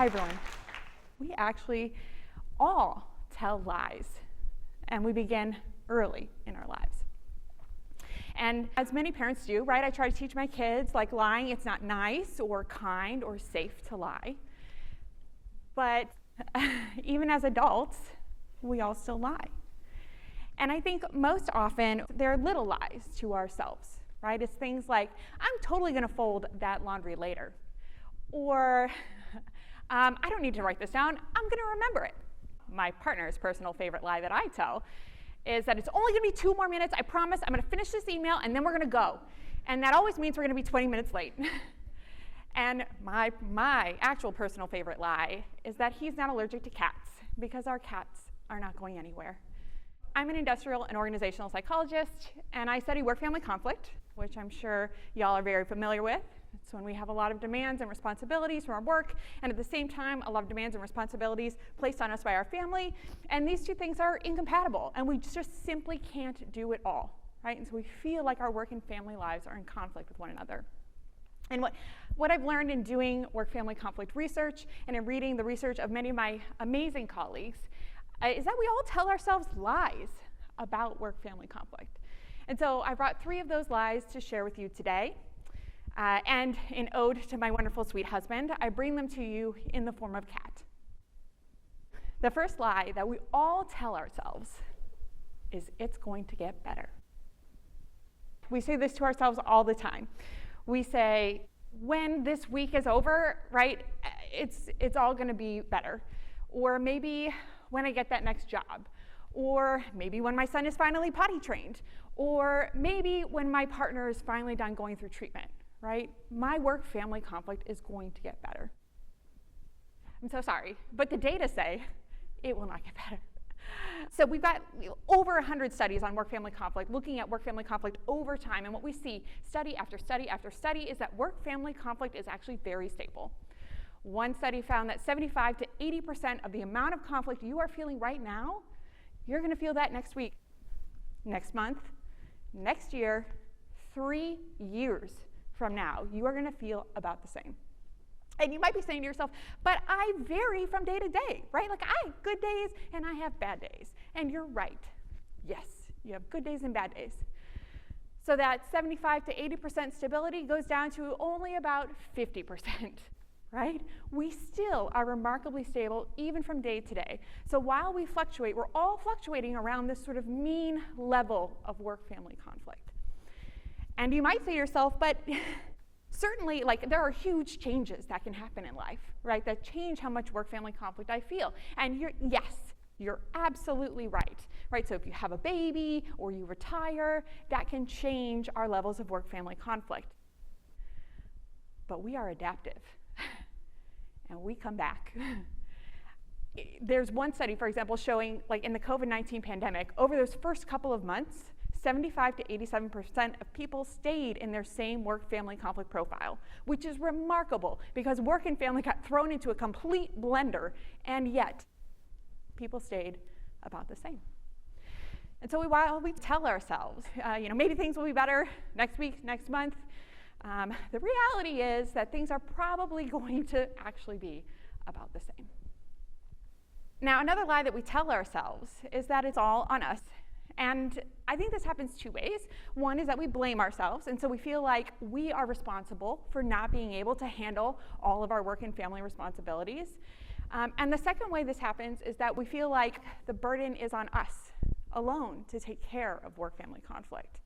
Hi, everyone. We actually all tell lies, and we begin early in our lives. And as many parents do, right, I try to teach my kids, like, lying, it's not nice or kind or safe to lie. But even as adults, we all still lie. And I think most often they're little lies to ourselves, right? It's things like, I'm totally going to fold that laundry later. Or, I don't need to write this down, I'm going to remember it. My partner's personal favorite lie that I tell is that it's only going to be 2 more minutes, I promise, I'm going to finish this email, and then we're going to go. And that always means we're going to be 20 minutes late. And my actual personal favorite lie is that he's not allergic to cats, because our cats are not going anywhere. I'm an industrial and organizational psychologist, and I study work-family conflict, which I'm sure y'all are very familiar with. It's when we have a lot of demands and responsibilities from our work, and at the same time, a lot of demands and responsibilities placed on us by our family, and these two things are incompatible, and we just simply can't do it all, right? And so we feel like our work and family lives are in conflict with one another. And what I've learned in doing work-family conflict research and in reading the research of many of my amazing colleagues is that we all tell ourselves lies about work-family conflict. And so I brought 3 of those lies to share with you today. And in ode to my wonderful sweet husband, I bring them to you in the form of cat. The first lie that we all tell ourselves is, it's going to get better. We say this to ourselves all the time. We say, when this week is over, right, it's all going to be better. Or maybe when I get that next job. Or maybe when my son is finally potty trained. Or maybe when my partner is finally done going through treatment, right? My work-family conflict is going to get better. I'm so sorry, but the data say it will not get better. So we've got over 100 studies on work-family conflict, looking at work-family conflict over time, and what we see study after study after study is that work-family conflict is actually very stable. One study found that 75 to 80% of the amount of conflict you are feeling right now, you're going to feel that next week, next month, next year, 3 years from now, you are going to feel about the same. And you might be saying to yourself, but I vary from day to day, right? Like, I have good days and I have bad days. And you're right. Yes, you have good days and bad days. So that 75 to 80% stability goes down to only about 50%, right? We still are remarkably stable even from day to day. So while we fluctuate, we're all fluctuating around this sort of mean level of work-family conflict. And you might say to yourself, but certainly, like, there are huge changes that can happen in life, right, that change how much work-family conflict I feel. And yes, you're absolutely right, right? So if you have a baby or you retire, that can change our levels of work-family conflict. But we are adaptive, and we come back. There's one study, for example, showing, like, in the COVID-19 pandemic, over those first couple of months, 75 to 87% of people stayed in their same work-family conflict profile, which is remarkable because work and family got thrown into a complete blender, and yet people stayed about the same. And so while we tell ourselves, maybe things will be better next week, next month, the reality is that things are probably going to actually be about the same. Now, another lie that we tell ourselves is that it's all on us. And I think this happens 2 ways. One is that we blame ourselves, and so we feel like we are responsible for not being able to handle all of our work and family responsibilities. And the second way this happens is that we feel like the burden is on us alone to take care of work-family conflict.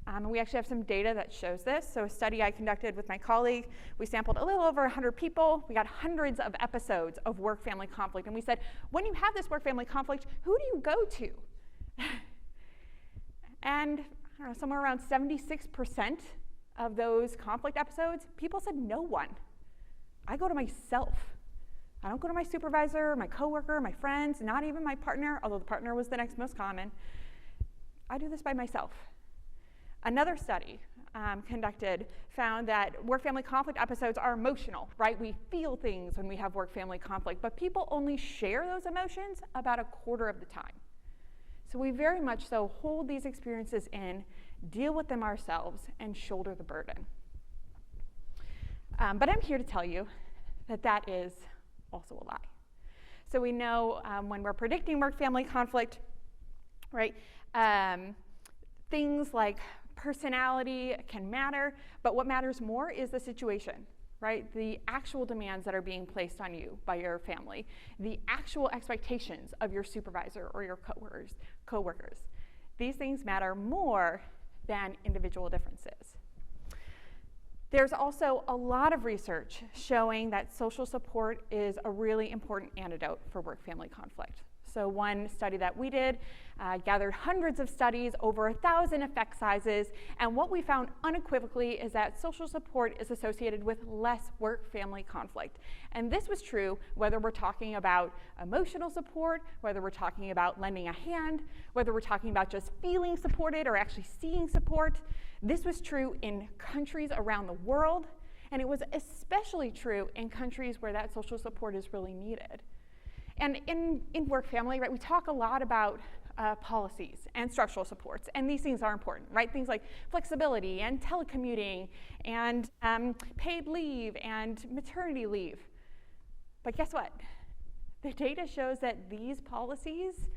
And we actually have some data that shows this. So a study I conducted with my colleague, we sampled a little over 100 people. We got hundreds of episodes of work-family conflict, and we said, when you have this work-family conflict, who do you go to? And I don't know, somewhere around 76% of those conflict episodes, people said no one. I go to myself. I don't go to my supervisor, my coworker, my friends, not even my partner, although the partner was the next most common. I do this by myself. Another study conducted found that work-family conflict episodes are emotional, right? We feel things when we have work-family conflict, but people only share those emotions about a quarter of the time. So we very much so hold these experiences in, deal with them ourselves, and shoulder the burden. But I'm here to tell you that that is also a lie. So we know when we're predicting work-family conflict, right, things like personality can matter, but what matters more is the situation, right? The actual demands that are being placed on you by your family, the actual expectations of your supervisor or your coworkers. These things matter more than individual differences. There's also a lot of research showing that social support is a really important antidote for work-family conflict. So one study that we did gathered hundreds of studies, over 1,000 effect sizes, and what we found unequivocally is that social support is associated with less work-family conflict. And this was true whether we're talking about emotional support, whether we're talking about lending a hand, whether we're talking about just feeling supported or actually seeing support. This was true in countries around the world, and it was especially true in countries where that social support is really needed. And in work-family, right, we talk a lot about policies and structural supports, and these things are important, right? Things like flexibility and telecommuting and paid leave and maternity leave. But guess what? The data shows that these policies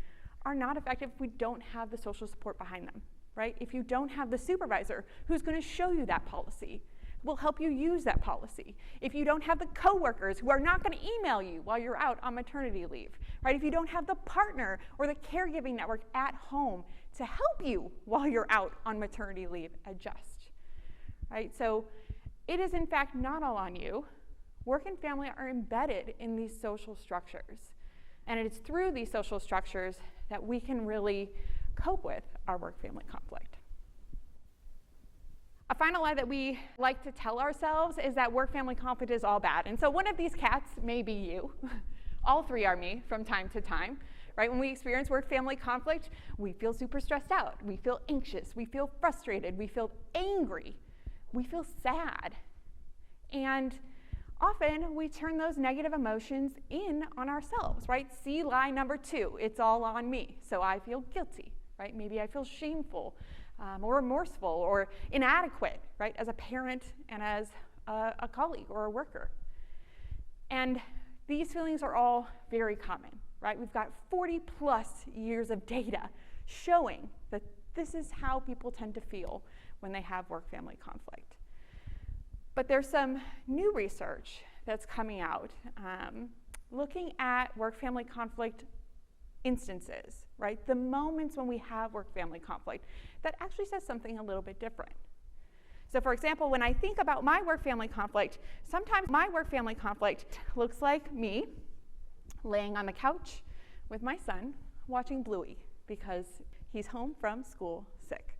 are not effective if we don't have the social support behind them, right? If you don't have the supervisor who's going to show you that policy, will help you use that policy. If you don't have the coworkers who are not going to email you while you're out on maternity leave, right? If you don't have the partner or the caregiving network at home to help you while you're out on maternity leave, adjust, right? So it is in fact not all on you. Work and family are embedded in these social structures. And it is through these social structures that we can really cope with our work-family conflict. A final lie that we like to tell ourselves is that work-family conflict is all bad. And so one of these cats may be you. All three are me from time to time, right? When we experience work-family conflict, we feel super stressed out. We feel anxious. We feel frustrated. We feel angry. We feel sad. And often we turn those negative emotions in on ourselves, right? See lie number 2, it's all on me. So I feel guilty, right? Maybe I feel shameful. Or remorseful or inadequate, right, as a parent and as a colleague or a worker. And these feelings are all very common, right? We've got 40 plus years of data showing that this is how people tend to feel when they have work-family conflict. But there's some new research that's coming out looking at work-family conflict instances, right? The moments when we have work-family conflict that actually says something a little bit different. So for example, when I think about my work-family conflict, sometimes my work-family conflict looks like me laying on the couch with my son watching Bluey because he's home from school sick.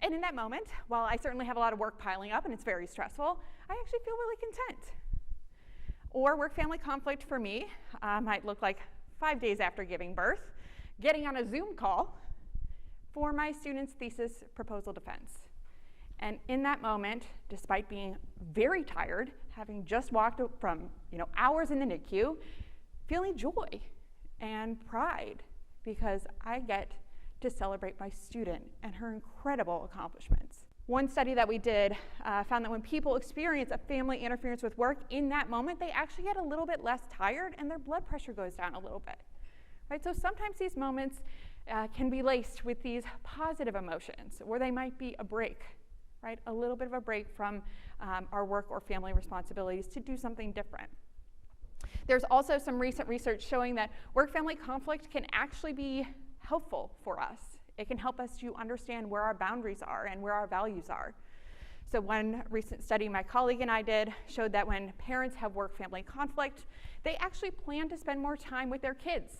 And in that moment, while I certainly have a lot of work piling up and it's very stressful, I actually feel really content. Or work-family conflict for me might look like 5 days after giving birth, getting on a Zoom call for my student's thesis proposal defense. And in that moment, despite being very tired, having just walked from hours in the NICU, feeling joy and pride because I get to celebrate my student and her incredible accomplishments. One study that we did found that when people experience a family interference with work, in that moment, they actually get a little bit less tired and their blood pressure goes down a little bit. Right? So sometimes these moments can be laced with these positive emotions, or they might be a break, right? A little bit of a break from our work or family responsibilities to do something different. There's also some recent research showing that work-family conflict can actually be helpful for us. It can help us to understand where our boundaries are and where our values are. So one recent study my colleague and I did showed that when parents have work-family conflict, they actually plan to spend more time with their kids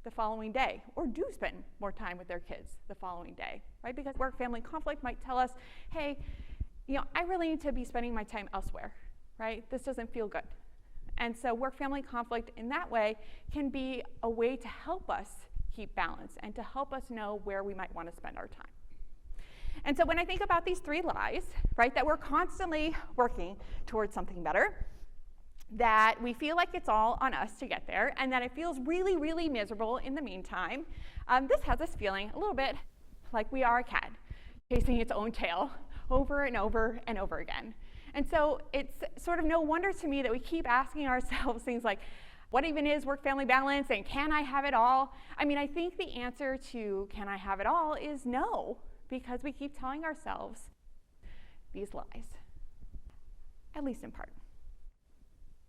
the following day, or do spend more time with their kids the following day, right? Because work-family conflict might tell us, hey, I really need to be spending my time elsewhere, right? This doesn't feel good. And so work-family conflict in that way can be a way to help us keep balance and to help us know where we might want to spend our time. And so when I think about these 3 lies, right, that we're constantly working towards something better, that we feel like it's all on us to get there, and that it feels really, really miserable in the meantime, this has us feeling a little bit like we are a cat chasing its own tail over and over and over again. And so it's sort of no wonder to me that we keep asking ourselves things like, what even is work-family balance, and can I have it all? I mean, I think the answer to can I have it all is no, because we keep telling ourselves these lies, at least in part.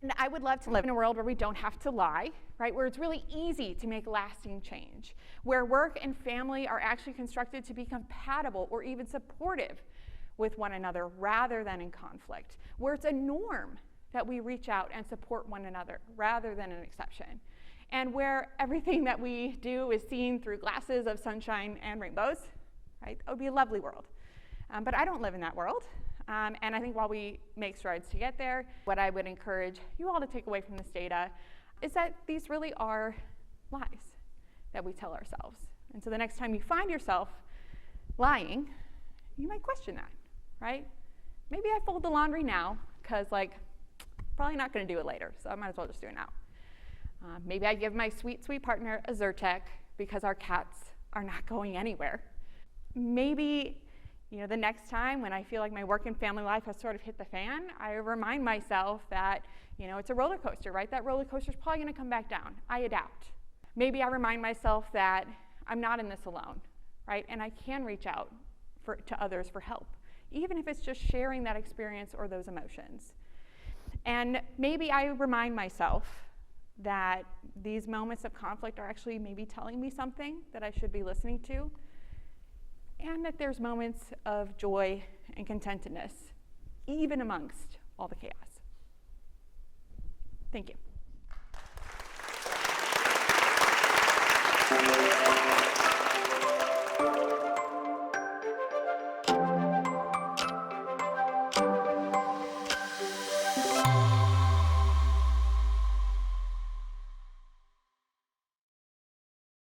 And I would love to live in a world where we don't have to lie, right? Where it's really easy to make lasting change, where work and family are actually constructed to be compatible or even supportive with one another rather than in conflict, where it's a norm that we reach out and support one another rather than an exception, and where everything that we do is seen through glasses of sunshine and rainbows, right? That would be a lovely world. But I don't live in that world. And I think while we make strides to get there, what I would encourage you all to take away from this data is that these really are lies that we tell ourselves. And so the next time you find yourself lying, you might question that, right? Maybe I fold the laundry now because, probably not going to do it later, so I might as well just do it now. Maybe I give my sweet, sweet partner a Zyrtec because our cats are not going anywhere. Maybe the next time when I feel like my work and family life has sort of hit the fan, I remind myself that, it's a roller coaster, right? That roller coaster is probably going to come back down. I adapt. Maybe I remind myself that I'm not in this alone, right? And I can reach out to others for help, even if it's just sharing that experience or those emotions. And maybe I remind myself that these moments of conflict are actually maybe telling me something that I should be listening to, and that there's moments of joy and contentedness, even amongst all the chaos. Thank you.